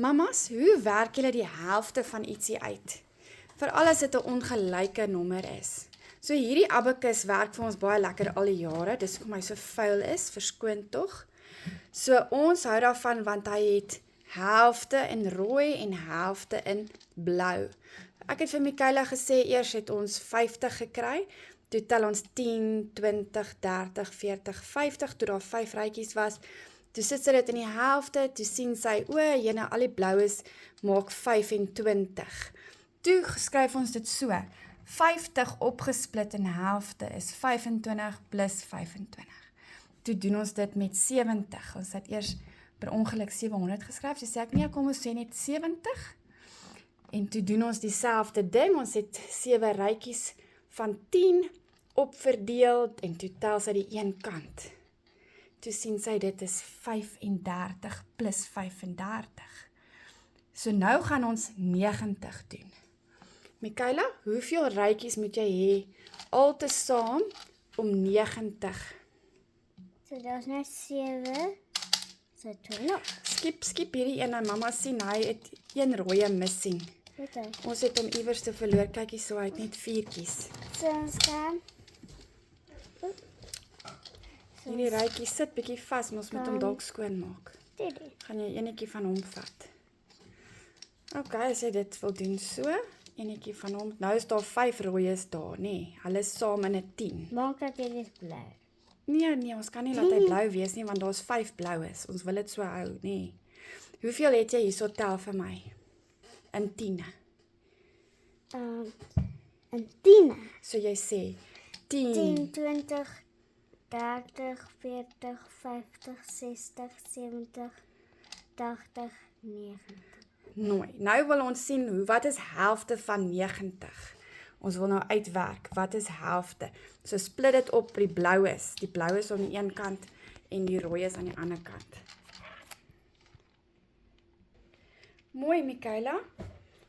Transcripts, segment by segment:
Mamas, hoe werk julle die helfte van ietsie uit? Veral as dit 'n ongelyke nommer is. So hierdie abacus werk vir ons baie lekker al die jare, dis hoekom hy so vuil is, verskoon tog. So ons hou daarvan want hy het helfte in rooi en helfte in blou. Ek het vir Michaela gesê eers het ons 50 gekry, toe tel ons 10, 20, 30, 40, 50, toe daar 5 rytjies was. Toe sit sy dit in die helfte, toe sien sy, jene, al die blaues maak 25. Toe skryf ons dit so, 50 opgesplit in helfte is 25 plus 25. Toe doen ons dit met 70, ons het eers per ongeluk 700 geskryf, so sê ek nie, kom ons sê net 70. En toe doen ons dieselfde ding, ons het 7 rytjies van 10 opverdeel, en toe tel sy die een kant. Toe sien sy dit is 35 plus 35. So nou gaan ons 90 doen. Michaela, hoeveel rytjies moet jy hê altesaam om 90? So daar's nou 7. So 20. Skip hierdie een, en mamma sien, hy het een rooie missing. Weet jy? Ons het hom iewers te verloor, kyk hier so, hy het net 4tjies. So ons gaan. Hierdie rytjie sit bietjie vas, maar ons moet hom dalk skoon maak. Dit. Gaan jy enetjie van hom vat. Ok, as jy dit wil doen so, enetjie van hom. Nou is daar 5 rooies daar, nee. Hulle is saam in 'n 10. Maak dat dit is blou. Nee, ons kan nie laat hy blou wees nie, want daar's 5 bloues. Ons wil dit so hou, nee. Hoeveel het jy hierso tel vir my? In 10. En 10. So jy sê 10, 10, 20, 30, 40, 50, 60, 70, 80, 90. Nooi. Nou wil ons sien, wat is helfte van 90? Ons wil nou uitwerk, wat is helfte? So split dit op die blaues. Die blaues aan die een kant en die rooies aan die ander kant. Mooi, Michaela.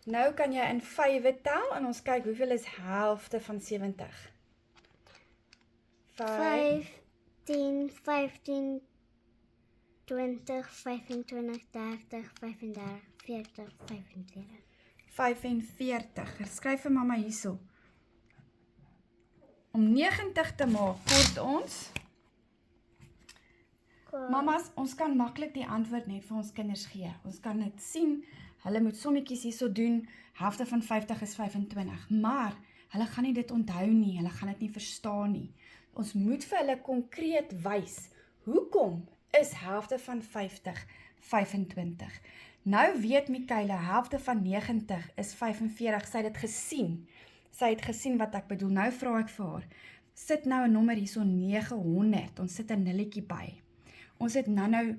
Nou kan jy in 5 tel en ons kyk hoeveel is helfte van 70. 5, 10, 15, 20, 25, 30, 35, 40, 45. 45. Skryf vir mamma hierso. Om 90 te maak, kort ons. Mamas, ons kan maklik die antwoord net vir ons kinders gee. Ons kan dit sien, hulle moet sommetjies hierso doen, helfte van 50 is 25, maar hulle gaan nie dit onthou nie, hulle gaan dit nie verstaan nie. Ons moet vir hulle konkreet wys, hoekom is helfte van 50 25? Nou weet Michaela, helfte van 90 is 45, sy het dit gesien. Sy het gesien wat ek bedoel, nou vra ek vir haar, sit nou 'n nommer hierso 900, ons sit 'n nulletjie by. Ons het nou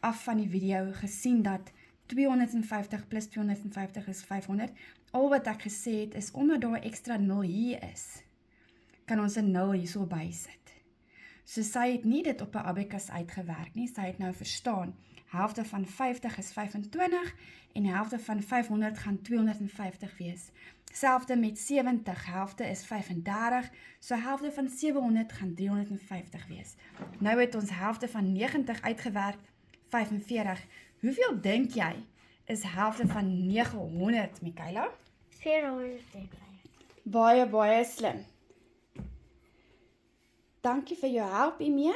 af van die video gesien dat 250 plus 250 is 500. Al wat ek gesê het is, omdat daar 'n ekstra 0 hier is, kan ons 'n 0 hierso bysit. So sy het nie dit op 'n abacus uitgewerk nie, sy het nou verstaan, helfte van 50 is 25 en helfte van 500 gaan 250 wees. Selfde met 70, helfte is 35, so helfte van 700 gaan 350 wees. Nou het ons helfte van 90 uitgewerk, 45. Hoeveel dink jy is helfte van 900, Michaela? 405. Baie slim. Dankie vir jou help, Imee.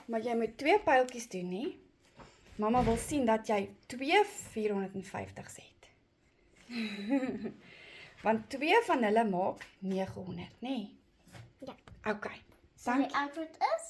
Maar jy moet 2 pyltjies doen, nie? Mamma wil sien dat jy 2 450's het. Want 2 van hulle maak 900, nie? Ja. Ok, So die antwoord is